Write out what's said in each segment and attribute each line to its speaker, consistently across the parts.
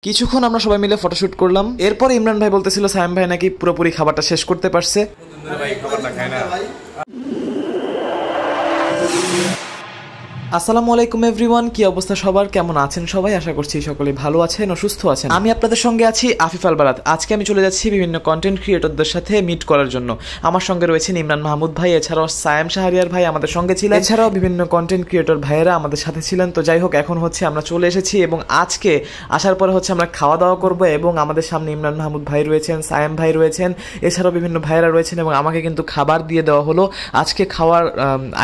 Speaker 1: কিছুক্ষণ আমরা সবাই মিলে ফটোশুট করলাম। এরপর ইমরান ভাই বলতেছিল সায়েম ভাই নাকি পুরোপুরি খাবারটা শেষ করতে পারছে। আসসালামু আলাইকুম এভরিওয়ান, কি অবস্থা সবার, কেমন আছেন সবাই? আশা করছি সকলে ভালো আছেন ও সুস্থ আছেন। আমি আপনাদের সঙ্গে আছি আফিফ আল বারাত। আজকে আমি চলে যাচ্ছি বিভিন্ন কন্টেন্ট ক্রিয়েটরদের সাথে মিট করার জন্য। আমার সঙ্গে রয়েছেন ইমরান মাহমুদ ভাই, এছাড়াও সায়েম শাহরিয়ার ভাই আমাদের সঙ্গে ছিলেন, এছাড়াও বিভিন্ন কন্টেন্ট ক্রিয়েটর ভাইয়েরা আমাদের সাথে ছিলেন। তো যাই হোক, এখন হচ্ছে আমরা চলে এসেছি এবং আজকে আসার পরে হচ্ছে আমরা খাওয়া দাওয়া করবো এবং আমাদের সামনে ইমরান মাহমুদ ভাই রয়েছেন, সায়েম ভাই রয়েছেন, এছাড়াও বিভিন্ন ভাইয়েরা রয়েছেন এবং আমাকে কিন্তু খাবার দিয়ে দেওয়া হলো। আজকে খাওয়ার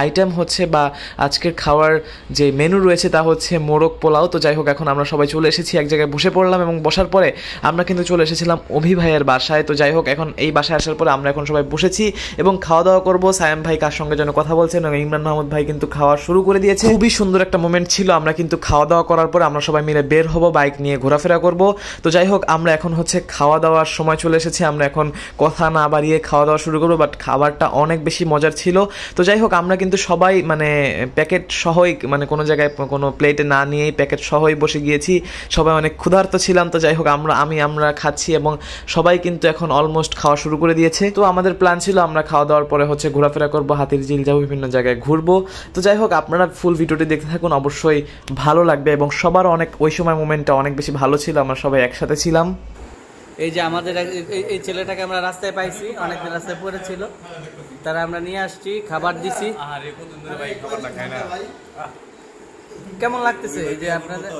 Speaker 1: আইটেম হচ্ছে বা আজকের খাওয়ার যে মেনু রয়েছে তা হচ্ছে মোরগ পোলাও। তো যাই হোক, এখন আমরা সবাই চলে এসেছি, এক জায়গায় বসে পড়লাম এবং বসার পরে আমরা কিন্তু চলে এসেছিলাম অভি ভাইয়ের বাসায়। তো যাই হোক, এখন এই বাসায় আসার পরে আমরা এখন সবাই বসেছি এবং খাওয়া দাওয়া করবো। সায়েম ভাই কার সঙ্গে যেন কথা বলছেন এবং ইমরান মাহমুদ ভাই কিন্তু খাওয়া শুরু করে দিয়েছে। খুবই সুন্দর একটা মোমেন্ট ছিল। আমরা কিন্তু খাওয়া দাওয়া করার পরে আমরা সবাই মিলে বের হবো, বাইক নিয়ে ঘোরাফেরা করব। তো যাই হোক, আমরা এখন হচ্ছে খাওয়া দাওয়ার সময় চলে এসেছি। আমরা এখন কথা না বাড়িয়ে খাওয়া দাওয়া শুরু করবো, বাট খাবারটা অনেক বেশি মজার ছিল। তো যাই হোক, আমরা কিন্তু সবাই মানে প্যাকেট সহই, মানে কোনো জায়গায় কোনো প্লেটে না নিয়েই প্যাকেট সহই বসে গিয়েছি। সবাই অনেক ক্ষুধার্ত ছিলাম। তো যাই হোক, আমরা খাচ্ছি এবং সবাই কিন্তু এখন অলমোস্ট খাওয়া শুরু করে দিয়েছে। তো আমাদের প্ল্যান ছিল আমরা খাওয়া দাওয়ার পরে হচ্ছে ঘোরাফেরা করবো, হাতির ঝিল যাবো, বিভিন্ন জায়গায় ঘুরবো। তো যাই হোক, আপনারা ফুল ভিডিওটি দেখতে থাকুন, অবশ্যই ভালো লাগবে এবং সবার অনেক ওই সময় মোমেন্টটা অনেক বেশি ভালো ছিল। আমরা সবাই একসাথে ছিলাম।
Speaker 2: এই যে আমাদের এই ছেলেটাকে আমরা রাস্তায় পাইছি, অনেকদিন রাস্তায় পড়েছিল, তারা আমরা নিয়ে আসছি, খাবার দিছি। কেমন লাগতেছে এই যে আপনাদের?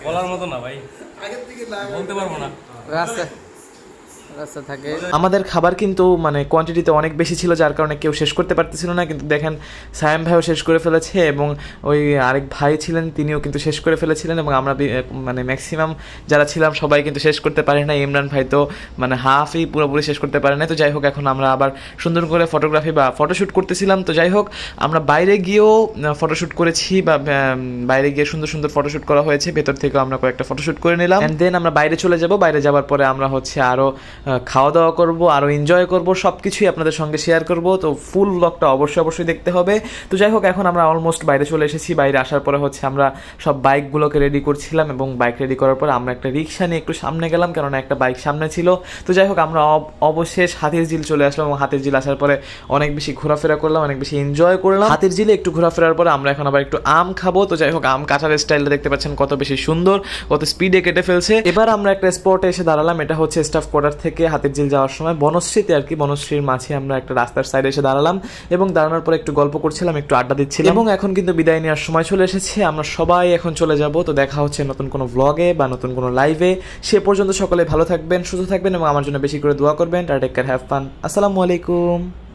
Speaker 3: বলার মতো না ভাই, বলতে পারবো না।
Speaker 2: রাস্তা থাকে।
Speaker 1: আমাদের খাবার কিন্তু মানে কোয়ান্টিটিতে অনেক বেশি ছিল, যার কারণে কেউ শেষ করতে পারতেছিল না। কিন্তু দেখেন, সায়েম ভাইও শেষ করে ফেলেছে এবং ওই আরেক ভাই ছিলেন তিনিও কিন্তু শেষ করে ফেলেছিলেন এবং আমরা মানে ম্যাক্সিমাম যারা ছিলাম সবাই কিন্তু শেষ করতে পারি না। ইমরান ভাই তো মানে হাফই পুরোপুরি শেষ করতে পারে না। তো যাই হোক, এখন আমরা আবার সুন্দর করে ফটোগ্রাফি বা ফটোশ্যুট করতেছিলাম। তো যাই হোক, আমরা বাইরে গিয়েও ফটোশ্যুট করেছি বা বাইরে গিয়ে সুন্দর সুন্দর ফটোশ্যুট করা হয়েছে। ভেতর থেকেও আমরা কয়েকটা ফটোশ্যুট করে নিলাম। অ্যান্ড দেন আমরা বাইরে চলে যাব। বাইরে যাওয়ার পরে আমরা হচ্ছে আরও খাওয়া দাওয়া করবো, আরও এনজয় করবো, সব কিছুই আপনাদের সঙ্গে শেয়ার করবো। তো ফুল ব্লগটা অবশ্যই দেখতে হবে। তো যাই হোক, এখন আমরা অলমোস্ট বাইরে চলে এসেছি। বাইরে আসার পরে হচ্ছে আমরা সব বাইকগুলোকে রেডি করছিলাম এবং বাইক রেডি করার পরে আমরা একটা রিক্সা নিয়ে একটু সামনে গেলাম, কেননা একটা বাইক সামনে ছিল। তো যাই হোক, আমরা অবশেষ হাতির ঝিল চলে আসলাম এবং হাতির ঝিল আসার পরে অনেক বেশি ঘোরাফেরা করলাম, অনেক বেশি এনজয় করলাম। হাতির ঝিলে একটু ঘোরাফেরার পরে আমরা এখন আবার একটু আম খাবো। তো যাই হোক, আম কাটার স্টাইলটা দেখতে পাচ্ছেন কত বেশি সুন্দর, কত স্পিডে কেটে ফেলছে। এবার আমরা একটা স্পটে এসে দাঁড়ালাম। এটা হচ্ছে স্টাফ কোয়ার্টার থেকে হাতির ঝিল যাওয়ার সময় বনশ্রীতে আর কি, বনশ্রীর মাঝে আমরা একটা রাস্তার সাইডে এসে দাঁড়ালাম এবং দাঁড়ানোর পরে একটু গল্প করছিলাম, একটু আড্ডা দিচ্ছিলাম এবং এখন কিন্তু বিদায় নেওয়ার সময় চলে এসেছে। আমরা সবাই এখন চলে যাব। তো দেখা হচ্ছে নতুন কোনো ব্লগে বা নতুন কোনো লাইভে। সে পর্যন্ত সকলে ভালো থাকবেন, সুস্থ থাকবেন এবং আমার জন্য বেশি করে দোয়া করবেন। Take care, have fun. আসসালামু আলাইকুম।